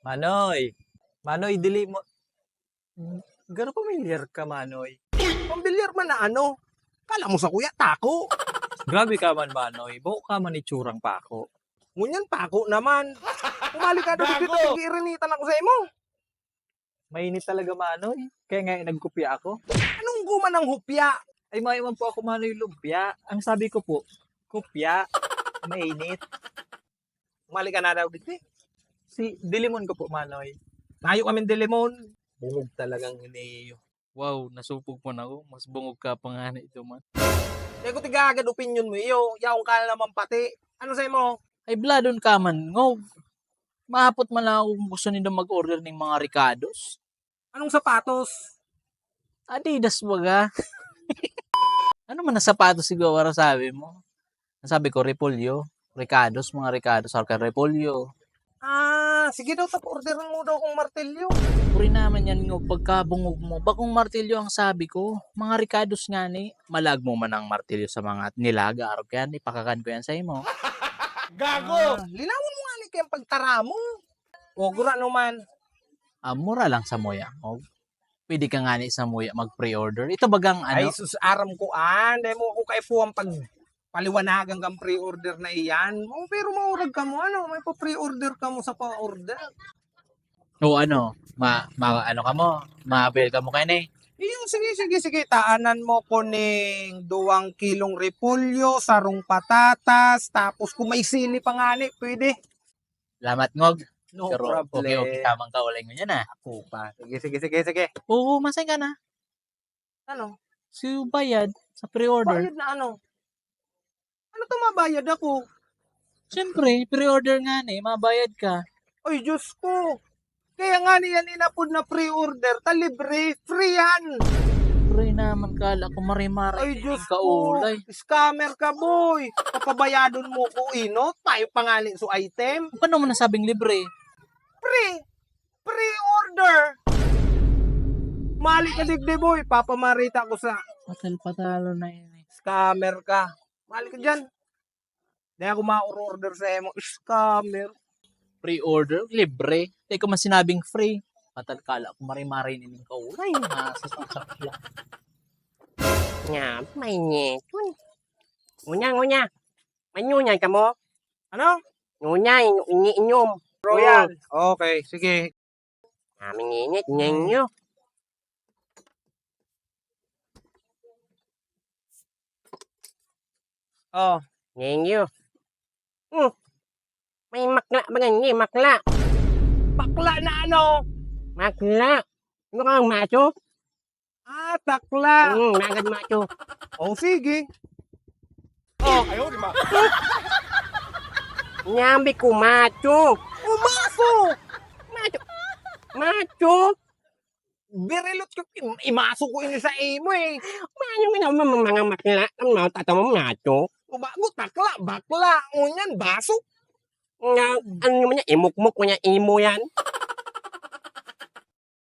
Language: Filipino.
Manoy, Manoy dili mo garo pamilyar ka Manoy. Pambilyar man na ano? Kala mo sa kuya, tako. Grabe ka man Manoy, buo ka man itsurang pako. Ngunyan, tako naman. Umali ka doon dito, nag-iirinitan ako sa imo. Mainit talaga Manoy, kaya nga nagkopya ako. Anong guman ng hupya? Ay maiwan po ako Manoy lumpia. Ang sabi ko po, kopya, mainit. Umali ka na daw dito eh. Si Dilimon ko po Manoy. Tayo kami Delimon. Bungog talagang iniyo. Wow, nasupog mo na ako. Mas bungog ka pa nga na ito man. Kaya ko tiga agad opinion mo iyo. Yaong ka na naman pati. Ano sa imo? Ay, bladon ka man. Ngog. Mahapot man lang ako kung gusto nila mag-order ng mga Ricardos. Anong sapatos? Adidas baga. Ano man na sapatos siguro sabi mo? Sabi ko, Repolyo. Ricardos, mga Ricardos. Arca Repolyo. Sige daw, order mo daw kung martilyo. Puri naman yan ngog pagkabungog mo. Bakong martilyo ang sabi ko. Mga Ricardos nga ni. Malag mo man ang martilyo sa mga nilaga. Arog yan. Ipakakan ko yan sa imo. Linawin mo nga ni kayang pagtara mo. O, gura naman. Mura lang sa moya. O, pwede ka nga ni sa moya mag-pre-order. Ito bagang Ay, ano? sus, aram ko Dahil mo ako kay po ang paliwanagan kang pre-order na iyan. Pero maurag ka mo, may pa-pre-order ka mo sa pa-order. O ano? Ano ka mo? Ma-avail ka mo kaya na eh. Yung sige. Taanan mo ko ning 2 kilong repolyo, sarong patatas, tapos kung may sili pa nga ni, pwede. Salamat ngog. No Pero problem. okay, tamang kaulay mo yan ah. Ako pa. Sige. Oo, masay ka na. Ano? Si bayad sa pre-order. Bayad na ano? Ano to mabayad ako? Siyempre, pre-order nga ni, mabayad ka. Ay, Diyos ko. Kaya nga niyan inapod na pre-order, libre, free yan. Pre naman kala ko marimara. Ay, Diyos ko. Kaulay. Scammer ka, boy. Papabayadon mo ko, inot. Tayo pangalan so item. Paano mo nasabing libre? Pre-order. Mali ka digde, boy. Papamarita ko sa Patalo na yun eh. scammer ka. Mali ka dyan. Hindi ako ma-order sa emo. Scammer. Pre-order, libre. Hindi ko man sinabing free. Patal kala ko marimara yun yung kaulay. Nasasakya. Nga, mainit. Ngunya. Manyunya ka mo? Ano? Ngunya, iniinom. Royal. Okay, sige. Aming init, nyenyo. Oh. Nyenyo. May makla ba ganyan? Makla. Bakla na ano? Makla. Ano kang macho? Takla. Nagad macho. Oh, sige. Oh, ayaw, di ba? Nyambi ko macho. Umaso! Macho. Birilot ko. Imaso ko ini sa imo eh. Manyo nga naman mga makla. Ang mga tatama macho. Bago takla, bakla. Ngunyan, baso. Nga, ano naman yan? Imukmuk mo niya, imo yan.